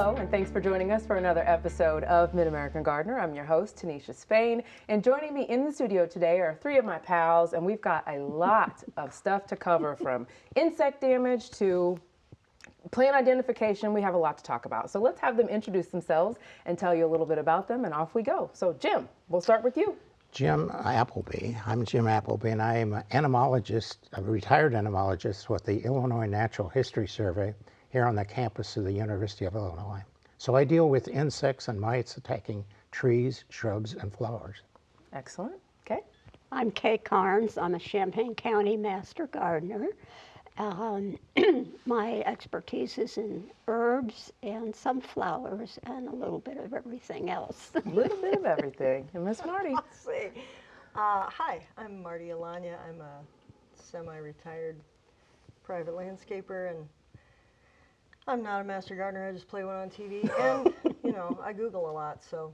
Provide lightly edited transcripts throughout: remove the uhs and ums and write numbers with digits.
Hello, and thanks for joining us for another episode of Mid-American Gardener. I'm your host, Tanisha Spain, and joining me in the studio today are three of my pals, and we've got a lot of stuff to cover from insect damage to plant identification. We have a lot to talk about. So let's have them introduce themselves and tell you a little bit about them, and off we go. So Jim, we'll start with you. Jim Appleby. I'm Jim Appleby, and I am an entomologist, a retired entomologist with the Illinois Natural History Survey here on the campus of the University of Illinois. So I deal with insects and mites attacking trees, shrubs, and flowers. Excellent. Okay. I'm Kay Carnes. I'm a Champaign County Master Gardener. My expertise is in herbs and some flowers and a little bit of everything else. A little bit of everything. And Miss Martie. Let's see. Hi, I'm Martie Alagna. I'm a semi-retired private landscaper, and I'm not a master gardener. I just play one on TV, and I Google a lot. So.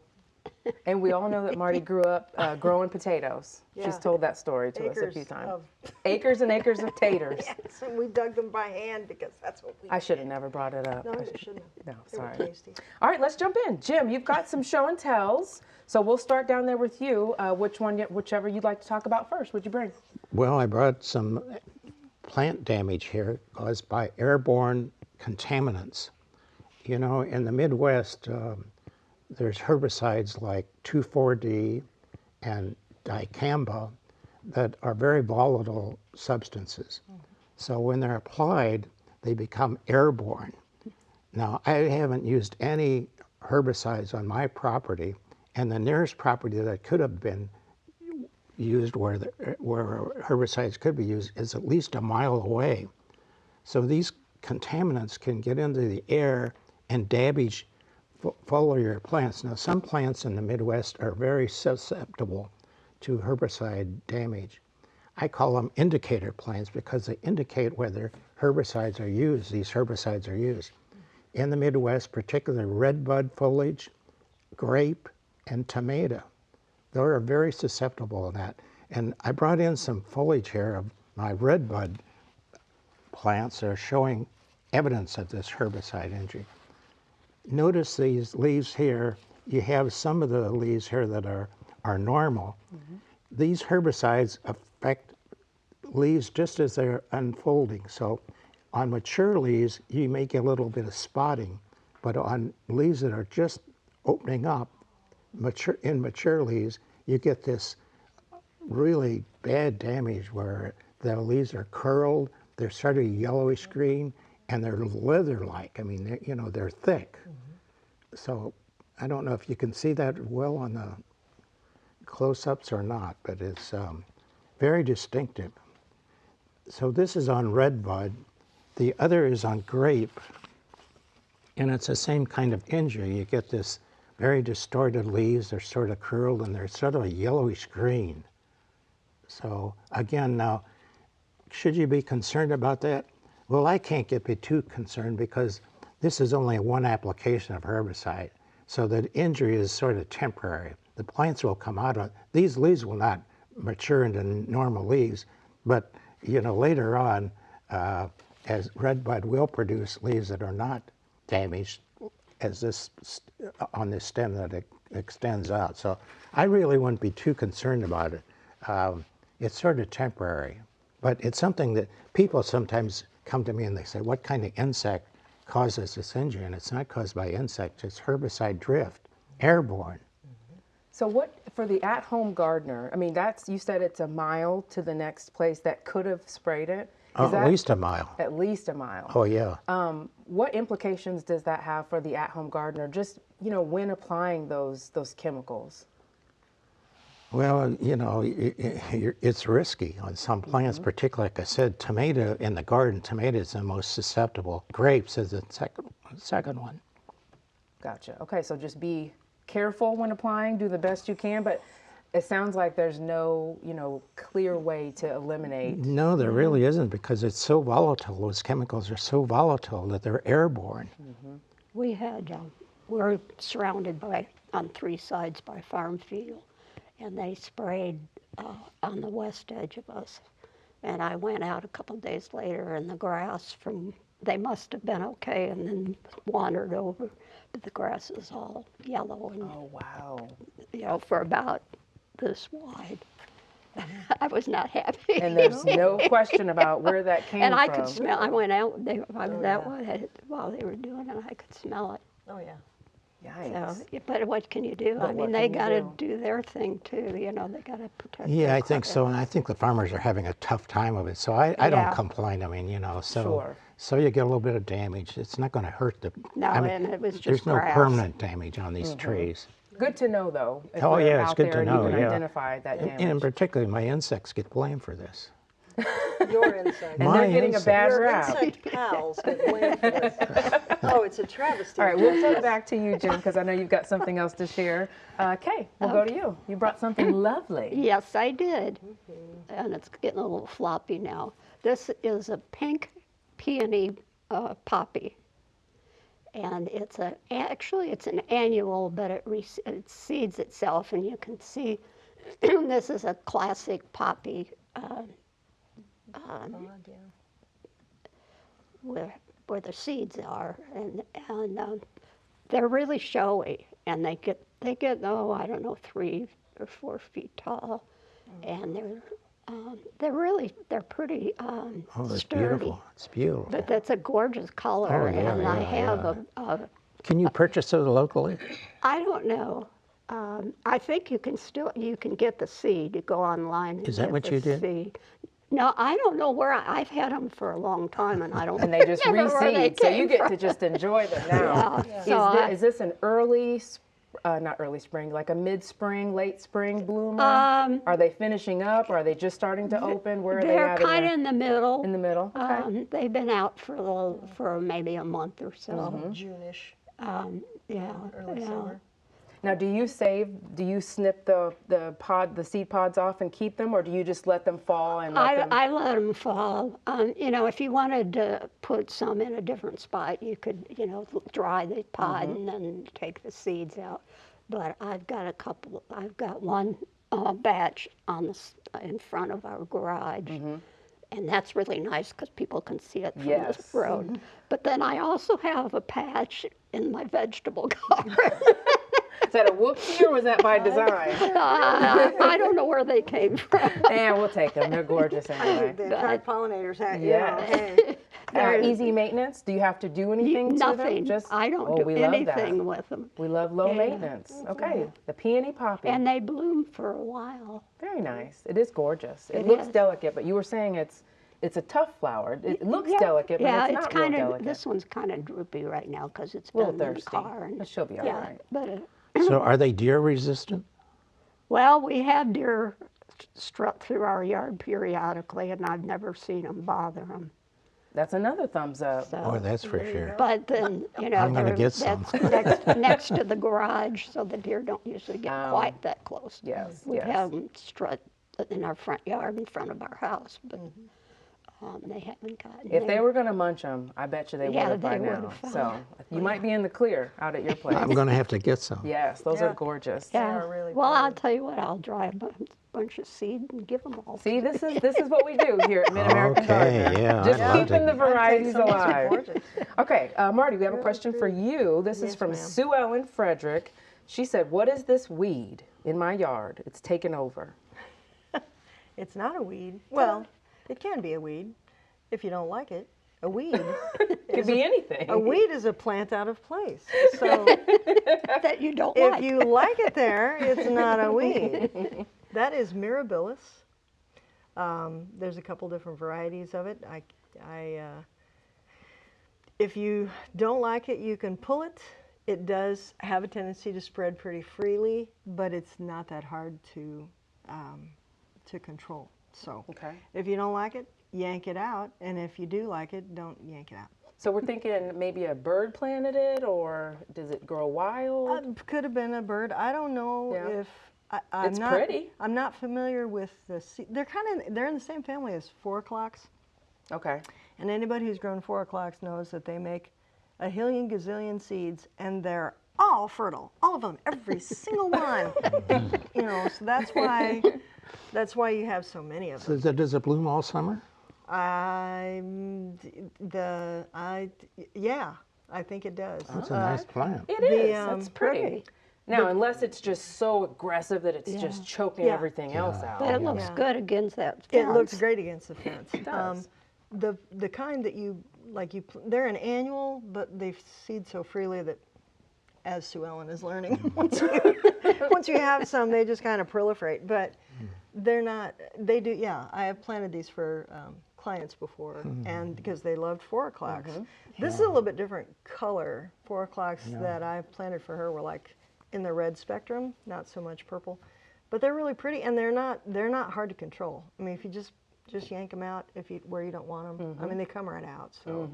And we all know that Martie grew up growing potatoes. Yeah. She's told that story to us a Acres few times. of- Acres and acres of taters. Yes, and we dug them by hand because that's what we. I should have never brought it up. No, you shouldn't have. No, They were sorry. tasty. All right, let's jump in. Jim, you've got some show and tells. So we'll start down there with you. Whichever you'd like to talk about first. What'd you bring? Well, I brought some plant damage here caused by airborne contaminants. You know, in the Midwest, there's herbicides like 2,4-D and dicamba that are very volatile substances. So when they're applied, they become airborne. Now, I haven't used any herbicides on my property, and the nearest property that could have been used where herbicides could be used is at least a mile away. So these contaminants can get into the air and damage foliar plants. Now, some plants in the Midwest are very susceptible to herbicide damage. I call them indicator plants because they indicate whether herbicides are used, these herbicides are used. In the Midwest, particularly redbud foliage, grape, and tomato. They are very susceptible to that. And I brought in some foliage here of my redbud plants that are showing evidence of this herbicide injury. Notice these leaves here. You have some of the leaves here that are normal. Mm-hmm. These herbicides affect leaves just as they're unfolding. So on mature leaves, you may get a little bit of spotting, but on leaves that are just opening up, in mature leaves, you get this really bad damage where the leaves are curled, they're sort of yellowish green, and they're leather-like. I mean, they're thick. Mm-hmm. So I don't know if you can see that well on the close-ups or not, but it's very distinctive. So this is on redbud. The other is on grape, and it's the same kind of injury. You get this very distorted leaves. They're sort of curled, and they're sort of a yellowish green. So again, now, should you be concerned about that? Well, I can't be too concerned because this is only one application of herbicide. So the injury is sort of temporary. The plants will come out of, these leaves will not mature into normal leaves, but later on, as redbud will produce leaves that are not damaged as this on this stem that it extends out. So I really wouldn't be too concerned about it. It's sort of temporary, but it's something that people sometimes come to me and they say, what kind of insect causes this injury? And it's not caused by insects, it's herbicide drift, airborne. So what, for the at-home gardener, I mean, you said it's a mile to the next place that could have sprayed it? At least a mile. At least a mile. Oh, yeah. What implications does that have for the at-home gardener, just, when applying those chemicals? Well, it's risky on some plants, mm-hmm. particularly, like I said, tomato in the garden, tomato is the most susceptible. Grapes is the second one. Gotcha. Okay, so just be careful when applying, do the best you can, but it sounds like there's no, clear way to eliminate. No, there really isn't, because it's so volatile. Those chemicals are so volatile that they're airborne. Mm-hmm. We're surrounded on three sides by farm field, and they sprayed on the west edge of us. And I went out a couple days later, and the grass from they must have been okay and then wandered over. But the grass is all yellow and, Oh, wow. for about this wide. I was not happy. And there's no question about where that came And I from. could smell. I went out. I was out yeah. while they were doing it. I could smell it. Oh, yeah. Yikes. So, but what can you do? But I what mean, they can you got to do? do their thing too. They got to protect. Yeah, their I think so, and I think the farmers are having a tough time of it. So I Yeah. don't complain. I mean, so Sure. so you get a little bit of damage. It's not going to hurt the. No, I mean, and it was just there's no grass. permanent damage on these trees. Good to know, though. If Oh, they're yeah, it's out good there to and know, you can yeah. identify that damage. And particularly, my insects get blamed for this. Your insect. And My they're getting a insect. bad Your rap. insect pals get blamed for this. Oh, it's a travesty. All right, we'll come back to you, Jim, because I know you've got something else to share. Kay, we'll go to you. You brought something lovely. Yes, I did. And it's getting a little floppy now. This is a pink peony poppy. And actually it's an annual, but it seeds itself, and you can see this is a classic poppy where the seeds are, and they're really showy, and they get I don't know 3 or 4 feet tall, and they're pretty Oh, it's sturdy. beautiful. It's beautiful. But that's a gorgeous color, Oh, yeah, and I yeah, have yeah. Can you purchase those locally? I don't know. I think you can get the seed. You go online. And Is that get what the you did? seed. No, I don't know where I've had them for a long time, and I don't. And they just remember where they reseed, so you came get from. to just enjoy them now. Yeah, Is, so is this an early, not early spring, like a mid-spring, late spring bloomer? Are they finishing up? Or are they just starting to open? Where are they They're at? kind of in the middle. In the middle? Okay. They've been out for maybe a month or so. June-ish, Yeah. early yeah. summer. Now, do you snip the seed pods off and keep them, or do you just let them fall and let them? I let them fall. If you wanted to put some in a different spot, you could, dry the pod and then take the seeds out. But I've got one batch in front of our garage. And that's really nice because people can see it from Yes. the road. But then I also have a patch in my vegetable garden. Is that a whoopsie, or was that by design? I don't know where they came from. And we'll take them. They're gorgeous anyway. They attract pollinators. Yeah. Hey. Easy maintenance? Do you have to do anything to them? Nothing. I don't do we love anything that. with them. We love low Yeah. maintenance. Okay, the peony poppy. And they bloom for a while. Very nice. It is gorgeous. It It looks is. delicate, but you were saying it's a tough flower. It looks delicate, but yeah, it's not kind real of. delicate. This one's kind of droopy right now because it's A little been in the thirsty, car. but she'll be all yeah, right. but So are they deer resistant? well, we have deer strut through our yard periodically, and I've never seen them bother them. That's another thumbs up. So. Oh, that's for sure. But then, I'm gonna they're- get some. that's next to the garage, so the deer don't usually get quite that close. Yes, We yes. have them strut in our front yard in front of our house, but they haven't gotten If they there. were going to munch them, I bet you they would Yeah, have by they would now. have So found you might be in the clear out at your place. I'm going to have to get some. Yes, those Yeah. are gorgeous. Yeah. are really Well, I'll pretty. tell you what, I'll dry a bunch of seed and give them all. See, this is what we do here at Mid-American Okay, Gardener. yeah, Just I'd love keeping to- the varieties Some are alive. gorgeous. Okay, Marty, we have a question for you. This is Yes, from ma'am. Sue Ellen Frederick. She said, "What is this weed in my yard? It's taken over." It's not a weed. Well, it can be a weed if you don't like it. A weed. Could be anything. A weed is a plant out of place. So That you don't if like. you like it there, it's not a weed. That is mirabilis. There's a couple different varieties of it. If you don't like it, you can pull it. It does have a tendency to spread pretty freely, but it's not that hard to control. So Okay. if you don't like it, yank it out, and if you do like it, don't yank it out. So we're thinking maybe a bird planted it, or does it grow wild? Could have been a bird. I don't know Yeah. if I'm It's not, pretty. I'm not familiar with they're in the same family as 4-o'clocks, Okay. and anybody who's grown 4-o'clocks knows that they make a hillion gazillion seeds, and they're all fertile, all of them, every single one. So that's why you have so many of them. So does it bloom all summer? Yeah, I think it does. It's a nice plant. It is. The, That's pretty. pretty. Now, unless it's just so aggressive that it's just choking Yeah. everything else out. But it looks Yeah. good against that It looks fence. great against the fence. It does. The kind that they're an annual, but they seed so freely that, as Sue Ellen is learning, once you have some, they just kind of proliferate. But they're not. They do. Yeah, I have planted these for clients before, and because they loved 4 o'clocks. This is a little bit different color. 4 o'clocks that I've planted for her were like in the red spectrum, not so much purple, but they're really pretty, and they're not hard to control. I mean, if you just yank them out where you don't want them. I mean, they come right out, so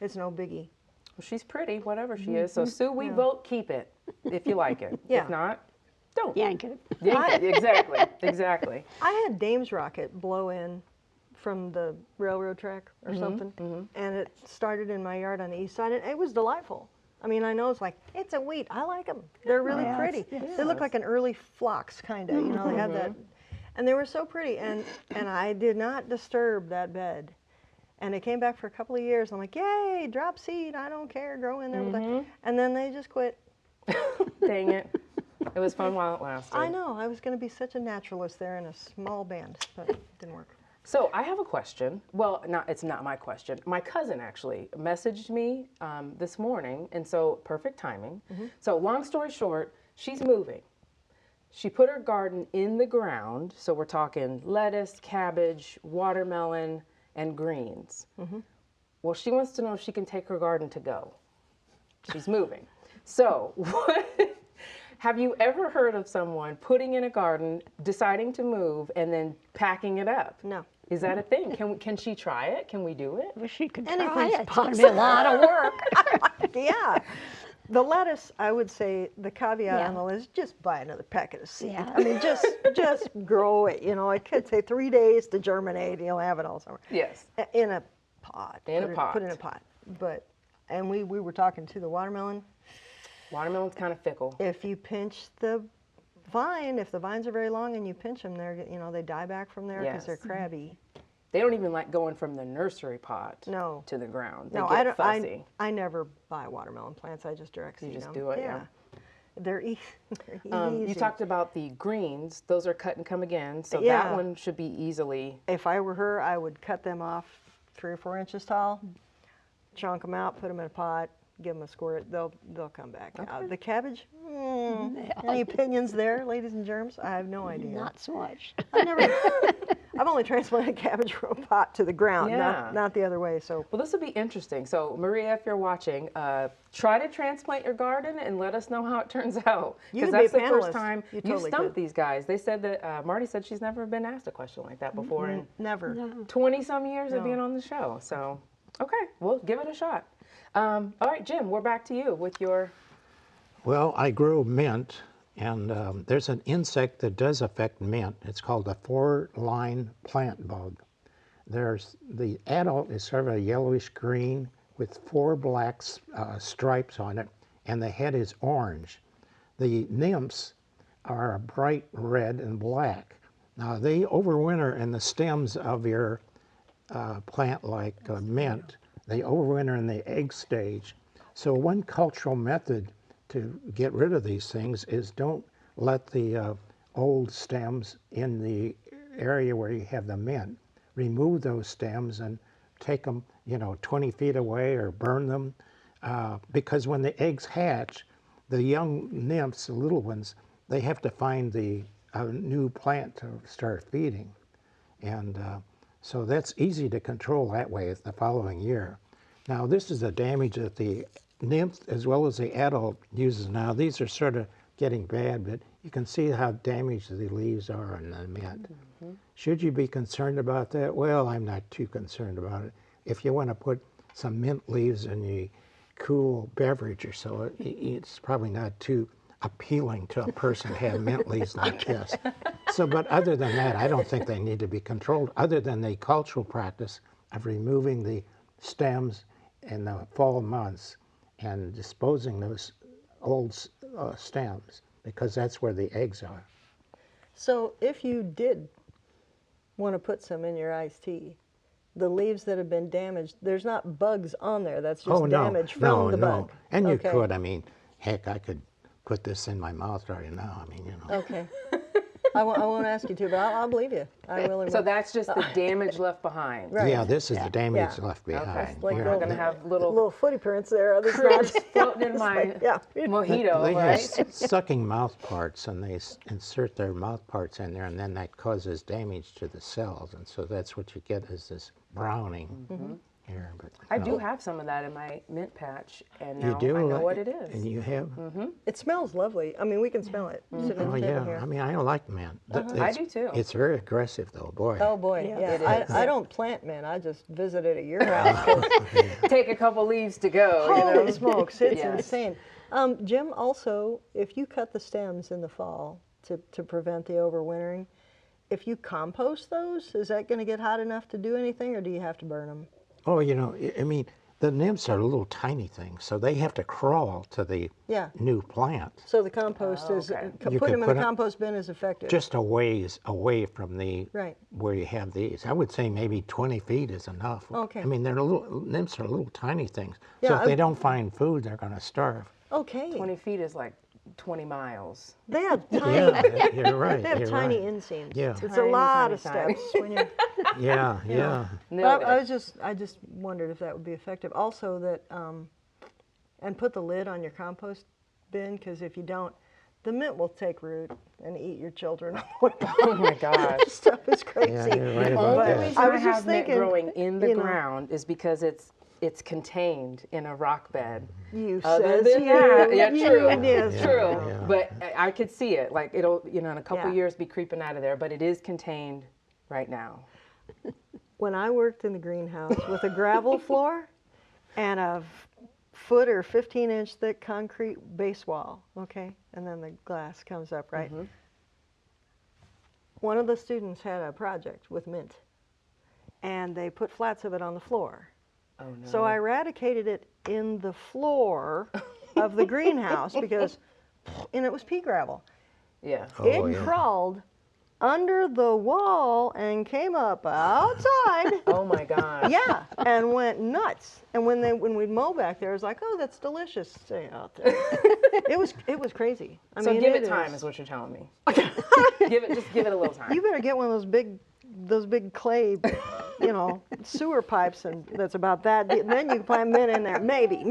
it's no biggie. Well, she's pretty, whatever she is. So, Sue, we vote keep it if you like it. Yeah. If not, don't. Yank it. Yank it. Exactly. Exactly. I had Dame's rocket blow in from the railroad track or something, and it started in my yard on the east side, and it was delightful. I mean, I know it's a wheat. I like them. They're really pretty. They look like an early phlox, kind of. You know, they had that, and they were so pretty. And I did not disturb that bed. And it came back for a couple of years. I'm like, yay, drop seed. I don't care. Grow in there. With that. And then they just quit. Dang it. It was fun while it lasted. I know. I was going to be such a naturalist there in a small band, but it didn't work. So I have a question. Well, it's not my question. My cousin actually messaged me this morning, and so perfect timing. So long story short, she's moving. She put her garden in the ground, so we're talking lettuce, cabbage, watermelon, and greens. Well, she wants to know if she can take her garden to go. She's moving. So have you ever heard of someone putting in a garden, deciding to move, and then packing it up? No. Is that a thing? Can she try it? Can we do it? Wish she could try Anything's it. It's going to be a lot of work. Yeah. The lettuce, I would say, the caveat Yeah. on the lettuce, just buy another packet of seed. Yeah. I mean, just grow it. You know, it could take 3 days to germinate. You'll have it all summer. Yes. In a pot. In a pot. Put in a pot. And we were talking to the watermelon. Watermelon's kind of fickle. If you pinch the vine, if the vines are very long and you pinch them, they die back from there because they're Yes. crabby. They don't even like going from the nursery pot No. to the ground. They No, get fussy. I never buy watermelon plants. I just direct seed just them. do it, yeah. They're easy. You talked about the greens. Those are cut and come again, so that Yeah. one should be easily. If I were her, I would cut them off 3 or 4 inches tall, chunk them out, put them in a pot, give them a squirt. They'll come back. The cabbage. Any opinions there, ladies and germs? I have no idea. Not so much. I've only transplanted cabbage from a pot to the ground, Yeah. not the other way. So Well, this will be interesting. So, Maria, if you're watching, try to transplant your garden and let us know how it turns out. You Because could be that's a the first panelist. time You you totally stumped could. these guys. They said that Martie said she's never been asked a question like that before in never. 20-some years of No. being on the show. So, okay, we'll give it a shot. All right, Jim, we're back to you with your. Well, I grow mint, and there's an insect that does affect mint. It's called the 4-line plant bug. The adult is sort of a yellowish green with 4 black stripes on it, and the head is orange. The nymphs are a bright red and black. Now, they overwinter in the stems of your plant like mint. They overwinter in the egg stage. So one cultural method to get rid of these things is don't let the old stems in the area where you have the mint. Remove those stems and take them, 20 feet away or burn them. Because when the eggs hatch, the young nymphs, the little ones, they have to find a new plant to start feeding. And so that's easy to control that way the following year. Now, this is the damage that the nymph as well as the adult uses now. These are sort of getting bad, but you can see how damaged the leaves are on the mint. Should you be concerned about that? Well, I'm not too concerned about it. If you want to put some mint leaves in a cool beverage or so, it's probably not too appealing to a person to have mint leaves like this. So, but other than that, I don't think they need to be controlled, other than the cultural practice of removing the stems in the fall months and disposing those old stems, because that's where the eggs are. if you did want to put some in your iced tea, the leaves that have been damaged, there's not bugs on there. That's just Oh, no, damage from no, the no. bug. And you Okay. could, I mean, heck, I could put this in my mouth right now. I mean, you know. Okay. I won't ask you to, but I'll believe you. I will. So that's just the damage left behind. Right. Yeah, this is the damage Yeah. left behind. Okay. Like We're Yeah, not going to the- have little little footy prints there. That's critters not- floating in It's my like, yeah. mojito, They have right? sucking mouth parts, and they insert their mouth parts in there, and then that causes damage to the cells, and so that's what you get is this browning here. But I no. do have some of that in my mint patch, and You now do? I know like- what it is. And you have? It smells lovely. I mean, we can smell it sitting at Oh, the table yeah. here. I mean, I don't like mint. I do too. It's very aggressive, though, boy. Oh boy, Yeah. yeah. It is. I don't plant mint. I just visited at your house. 'Cause Take a couple leaves to go. You know? holy smokes, it's Yes. insane. Jim, also, if you cut the stems in the fall to prevent the overwintering, if you compost those, is that going to get hot enough to do anything, or do you have to burn them? Oh, you know, I mean, the nymphs are little tiny things, so they have to crawl to the Yeah. new plant. So the compost is okay. You putting could them in put the 'em- compost bin is effective. Just a ways away from the Right. where you have these. I would say maybe 20 feet is enough. Okay. I mean, they're little nymphs are little tiny things. Yeah, So if they I- don't find food, they're going to starve. Okay. 20 feet is like 20 miles. They have tiny. Yeah, you're right. They have you're tiny right. inseams. Yeah. It's a Tiny, lot tiny, of tiny. steps when you. Yeah, yeah. No, But I just wondered if that would be effective. Also, that and put the lid on your compost bin, because if you don't, the mint will take root and eat your children. oh my gosh. This stuff is crazy. Yeah, you're right The about only that. reason I I, was just have mint thinking, growing in the you know. ground is because it's contained in a rock bed. You Other says than you. that, yeah, You, true, yes. true. Yeah. But I could see it. Like it'll, in a couple Yeah. years, be creeping out of there. But it is contained right now. When I worked in the greenhouse with a gravel floor and a foot or 15-inch thick concrete base wall, okay, and then the glass comes up, right? One of the students had a project with mint, and they put flats of it on the floor. Oh no. So I eradicated it in the floor of the greenhouse because, and it was pea gravel. yeah. Oh, It yeah. crawled under the wall and came up outside. Oh my gosh. Yeah, and went nuts. And when we'd mow back there, it was like, oh, that's delicious. Stay out there. it was crazy. I So mean, give it time, is what you're telling me. Just give it a little time. You better get one of those big clay, sewer pipes, and that's about that. Then you can plant mint in there. Maybe.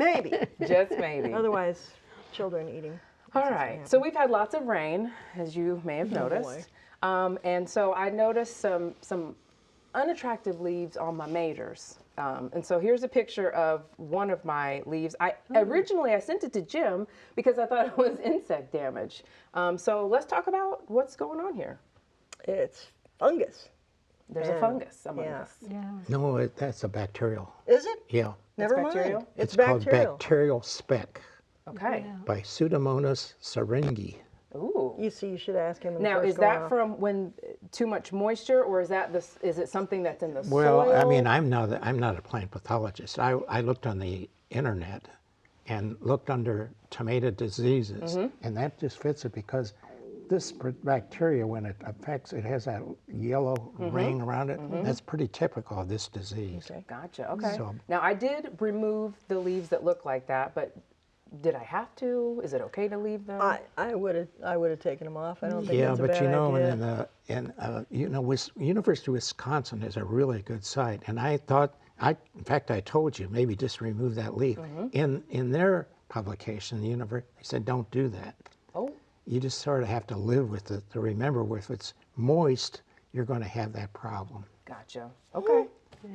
Just maybe. Otherwise, children eating. All right. So we've had lots of rain, as you may have noticed. And so I noticed some unattractive leaves on my majors. And so here's a picture of one of my leaves. Originally I sent it to Jim because I thought it was insect damage. So let's talk about what's going on here. It's fungus. There's a fungus among yeah. us. Yeah. No, that's a bacterial. Is it? Yeah. Never bacterial? mind. It's called bacterial. bacterial speck Okay. Yeah. by Pseudomonas syringae. Ooh. You see, you should ask him. in the Now, first is that go-around. from when too much moisture, or is it something that's in the Well, soil? I mean, I'm not a plant pathologist. I looked on the internet and looked under tomato diseases, and that just fits it because this bacteria, when it affects, it has that yellow ring around it. That's pretty typical of this disease. Okay, gotcha. Okay. So- Now I did remove the leaves that look like that, but did I have to? Is it okay to leave them? I would have taken them off. I don't think Yeah, that's a but bad you know, idea. University of Wisconsin is a really good site, and I thought, in fact, I told you maybe just remove that leaf. In their publication, the university, they said don't do that. Oh. You just sort of have to live with it. To remember, if it's moist, you're going to have that problem. Gotcha. Okay. Yeah.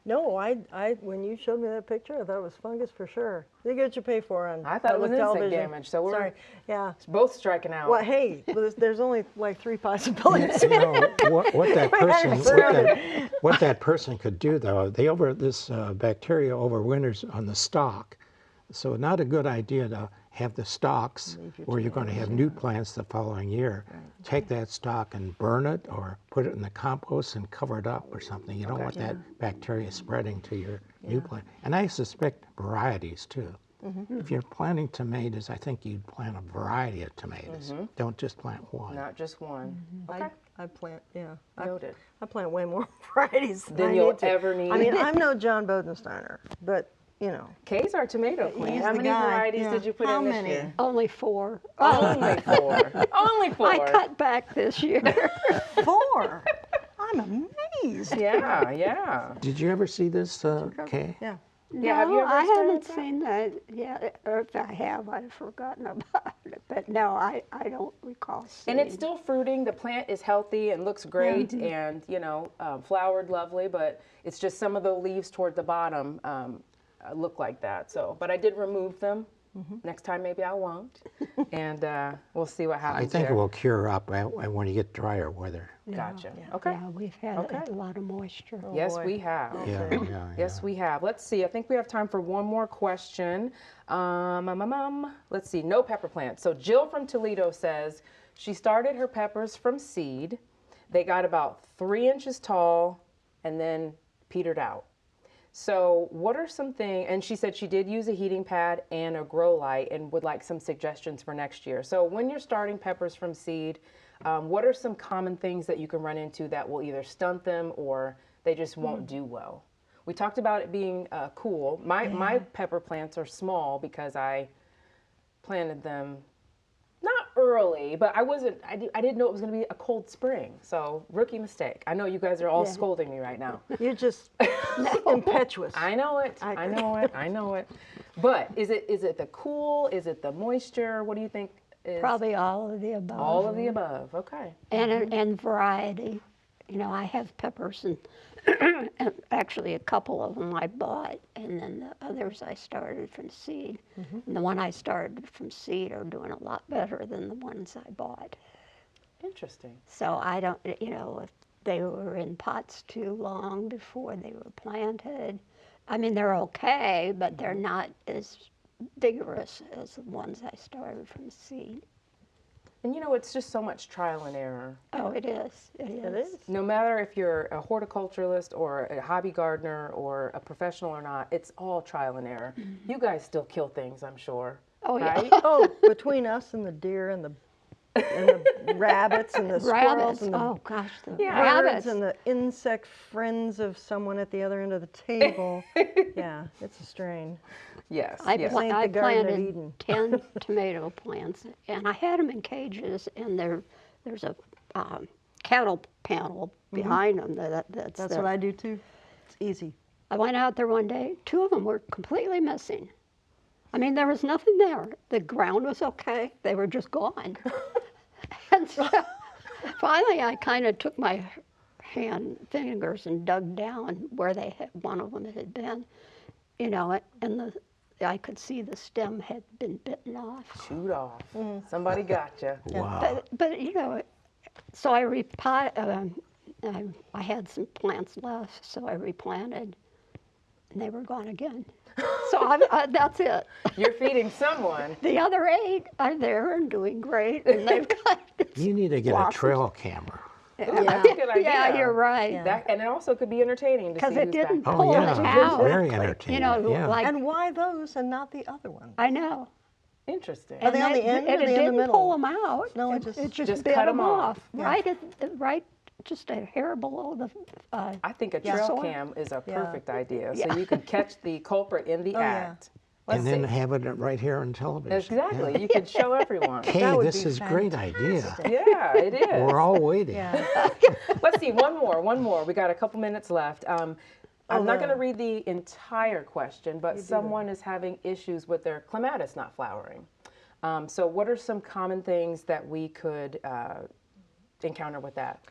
No, I when you showed me that picture, I thought it was fungus for sure. You get what you pay for on I thought it was public insect television. damage, so we're Sorry. Yeah. both striking out. Well, hey, there's only like 3 possibilities. You know, what that person could do though, this bacteria overwinters on the stalk, so not a good idea to have the stalks where you're going to have new plants the following year. Take that stalk and burn it, or put it in the compost and cover it up or something. You don't want that bacteria spreading to your new plant. And I suspect varieties too. If you're planting tomatoes, I think you'd plant a variety of tomatoes. Don't just plant one. Not just one. Okay. I plant, yeah. Noted. I plant way more varieties Than I you'll need to. ever need. I mean, I'm no John Bodensteiner, but you know. Kay's our tomato queen. He's How the many guy, varieties yeah. did you put How in this many? year? Only 4. Only 4. Only 4. I cut back this year. 4. I'm amazed. Yeah, yeah. Did you ever see this, Kay? Yeah. Yeah, have you ever I haven't experienced that? seen that yet. Or if I have, I've forgotten about it. But no, I don't recall seeing. And it's still fruiting. The plant is healthy and looks great, and flowered lovely. But it's just some of the leaves toward the bottom look like that. So, but I did remove them. Next time maybe I won't, and we'll see what happens. I think it there. will cure up when you get drier weather. Gotcha. Okay. Yeah, we've had Okay. a lot of moisture. Yes, boy. we have. Yeah. Yes, we have. Let's see. I think we have time for one more question. Let's see. No pepper plants. So Jill from Toledo says she started her peppers from seed. They got about 3 inches tall and then petered out. So what are some things, and she said she did use a heating pad and a grow light and would like some suggestions for next year. So when you're starting peppers from seed, what are some common things that you can run into that will either stunt them or they just won't do well? We talked about it being cool. My pepper plants are small because I planted them not early, but I didn't know it was going to be a cold spring. So rookie mistake. I know you guys are all scolding me right now. You're just impetuous. I know it. I know it. But is it the cool? Is it the moisture? What do you think is Probably all of the above. all of the above? Okay. And variety. You know, I have peppers and and actually a couple of them I bought, and then the others I started from seed. And the one I started from seed are doing a lot better than the ones I bought. Interesting. So I don't, if they were in pots too long before they were planted. I mean, they're okay, but they're not as vigorous as the ones I started from seed. And it's just so much trial and error. Oh, it is. It is. No matter if you're a horticulturalist or a hobby gardener or a professional or not, it's all trial and error. You guys still kill things, I'm sure. Oh, yeah. right? Oh, between us and the deer and the rabbits and the squirrels Rabbits. and the Oh, gosh, the Yeah. birds rabbits. and the insect friends of someone at the other end of the table. Yeah, it's a strain. Yes. I, yes. pla- Ain't I the Garden of planted Eden. 10 tomato plants, and I had them in cages, and there's a cattle panel behind them. That's What I do too. It's easy. I went out there one day. 2 of them were completely missing. I mean, there was nothing there. The ground was okay. They were just gone. And so finally, I kind of took my fingers and dug down where one of them had been, and I could see the stem had been bitten off. Shoot off. Somebody gotcha. Wow. But so I had some plants left, so I replanted, and they were gone again. So that's it. You're feeding someone. The other 8 are there and doing great, and they've got You need to get a trail camera. Ooh, that's a good idea. Yeah, you're right. And it also could be entertaining to see Because it who's didn't back. Oh, pull yeah. them out. Very entertaining. Yeah. Like And why those and not the other ones? I know. Interesting. Are they on the end and or it are they in the didn't middle? pull them out. No, it it just just cut bit 'em them off. off. Right, just a hair below the. I think a trail soil. cam is a Yeah. perfect idea. Yeah. So you can catch the culprit in the Oh, yeah. act. Let's And then see. have it right here on television. Exactly. Yeah. You could show everyone. Kay, That would this be is a great idea. fantastic. Yeah, it is. We're all waiting. Yeah. Let's see, one more. We got a couple minutes left. I'm not going to read the entire question, but someone is having issues with their clematis not flowering. So what are some common things that we could encounter with that?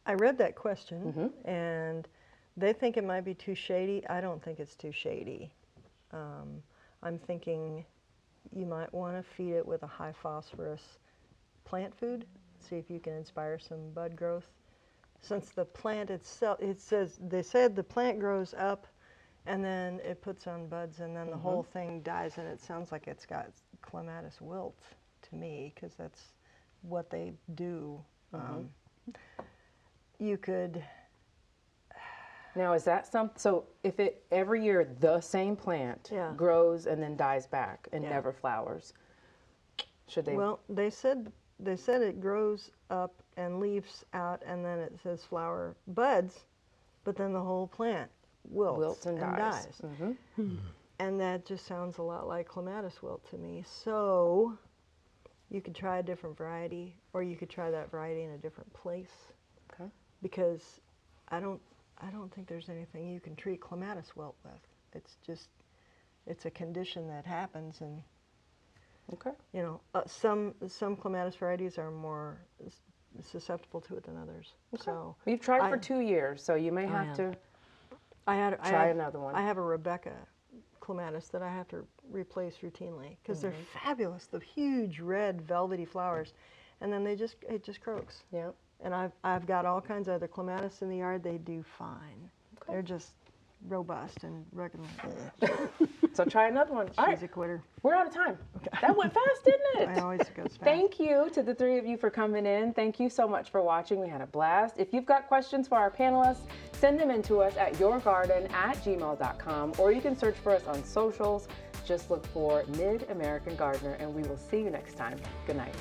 I read that question, and they think it might be too shady. I don't think it's too shady. I'm thinking you might want to feed it with a high phosphorus plant food, see if you can inspire some bud growth. Since the plant itself, they said the plant grows up and then it puts on buds and then the whole thing dies, and it sounds like it's got clematis wilt to me, because that's what they do. You could. Now, is that so if it every year the same plant Yeah. grows and then dies back and Yeah. never flowers, should they? Well, they said it grows up and leaves out, and then it says flower buds, but then the whole plant wilts and dies. Mm-hmm. And that just sounds a lot like clematis wilt to me. So you could try a different variety, or you could try that variety in a different place. Okay. Because I don't think there's anything you can treat clematis wilt with. It's just, it's a condition that happens, and Okay. you know, some clematis varieties are more susceptible to it than others. Okay. So We've tried for 2 years, so you may have to try another one. I have a Rebecca clematis that I have to replace routinely because they're fabulous. The huge red velvety flowers, and then it just croaks. Yeah. And I've got all kinds of other clematis in the yard. They do fine. Okay. They're just robust and regular. So try another one. All right. She's a quitter. We're out of time. That went fast, didn't it? I always goes fast. Thank you to the three of you for coming in. Thank you so much for watching. We had a blast. If you've got questions for our panelists, send them in to us at yourgarden@gmail.com, or you can search for us on socials. Just look for Mid-American Gardener, and we will see you next time. Good night.